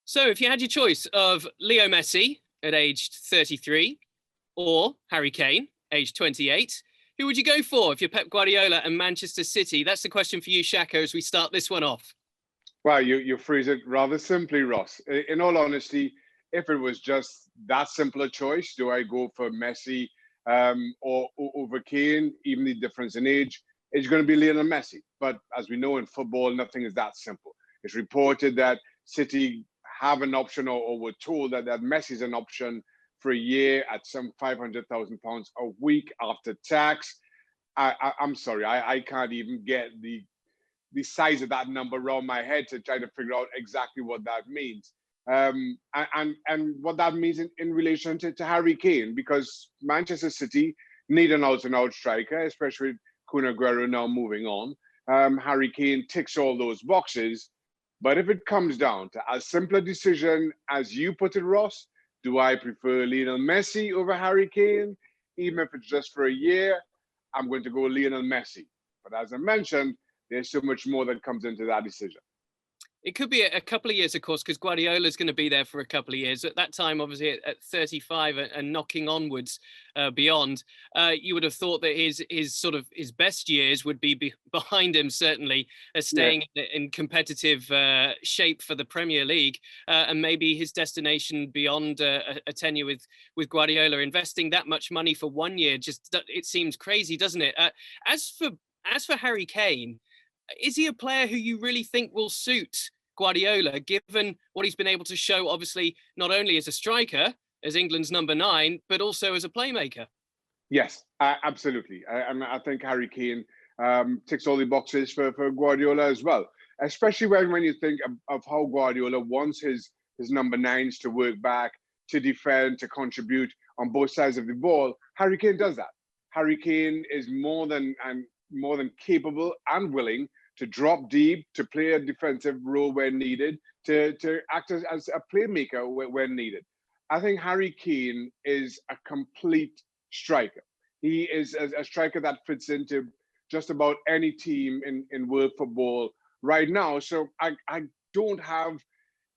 So if you had your choice of Leo Messi at aged 33 or Harry Kane, aged 28, who would you go for if you're Pep Guardiola and Manchester City? That's the question for you, Shaka, as we start this one off. Well, you phrase it rather simply, Ross. In all honesty, if it was just that simple a choice, do I go for Messi or over Kane, even the difference in age, it's going to be Lionel Messi. But as we know in football, nothing is that simple. It's reported that City have an option, or were told that Messi's an option for a year at some £500,000 a week after tax. I'm sorry, I can't even get the size of that number around my head to try to figure out exactly what that means. And what that means in relation to Harry Kane, because Manchester City need an out-and-out striker, especially with Kun Aguero now moving on. Harry Kane ticks all those boxes. But if it comes down to as simple a decision as you put it, Ross, do I prefer Lionel Messi over Harry Kane? Even if it's just for a year, I'm going to go Lionel Messi. But as I mentioned, there's so much more that comes into that decision. It could be a couple of years, of course, because Guardiola's going to be there for a couple of years. At that time, obviously, at 35 and knocking onwards beyond, you would have thought that his best years would be behind him, certainly, staying in competitive shape for the Premier League, and maybe his destination beyond a tenure with Guardiola. Investing that much money for 1 year, it seems crazy, doesn't it? As for Harry Kane, is he a player who you really think will suit Guardiola, given what he's been able to show, obviously, not only as a striker, as England's number 9, but also as a playmaker? Yes, absolutely. I think Harry Kane ticks all the boxes for Guardiola as well, especially when you think of how Guardiola wants his number 9s to work back, to defend, to contribute on both sides of the ball. Harry Kane does that. Harry Kane is more than capable and willing to drop deep, to play a defensive role when needed, to act as a playmaker when needed. I think Harry Kane is a complete striker. He is a striker that fits into just about any team in world football right now. So I don't have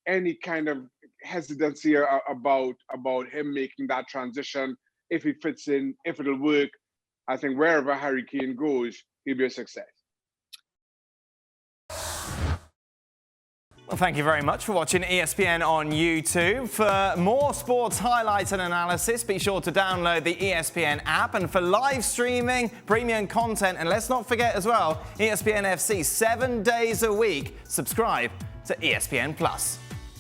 any kind of hesitancy about him making that transition. If he fits in, if it'll work, I think wherever Harry Kane goes, he'll be a success. Well, thank you very much for watching ESPN on YouTube. For more sports highlights and analysis, be sure to download the ESPN app. And for live streaming, premium content, and let's not forget as well, ESPN FC 7 days a week. Subscribe to ESPN Plus.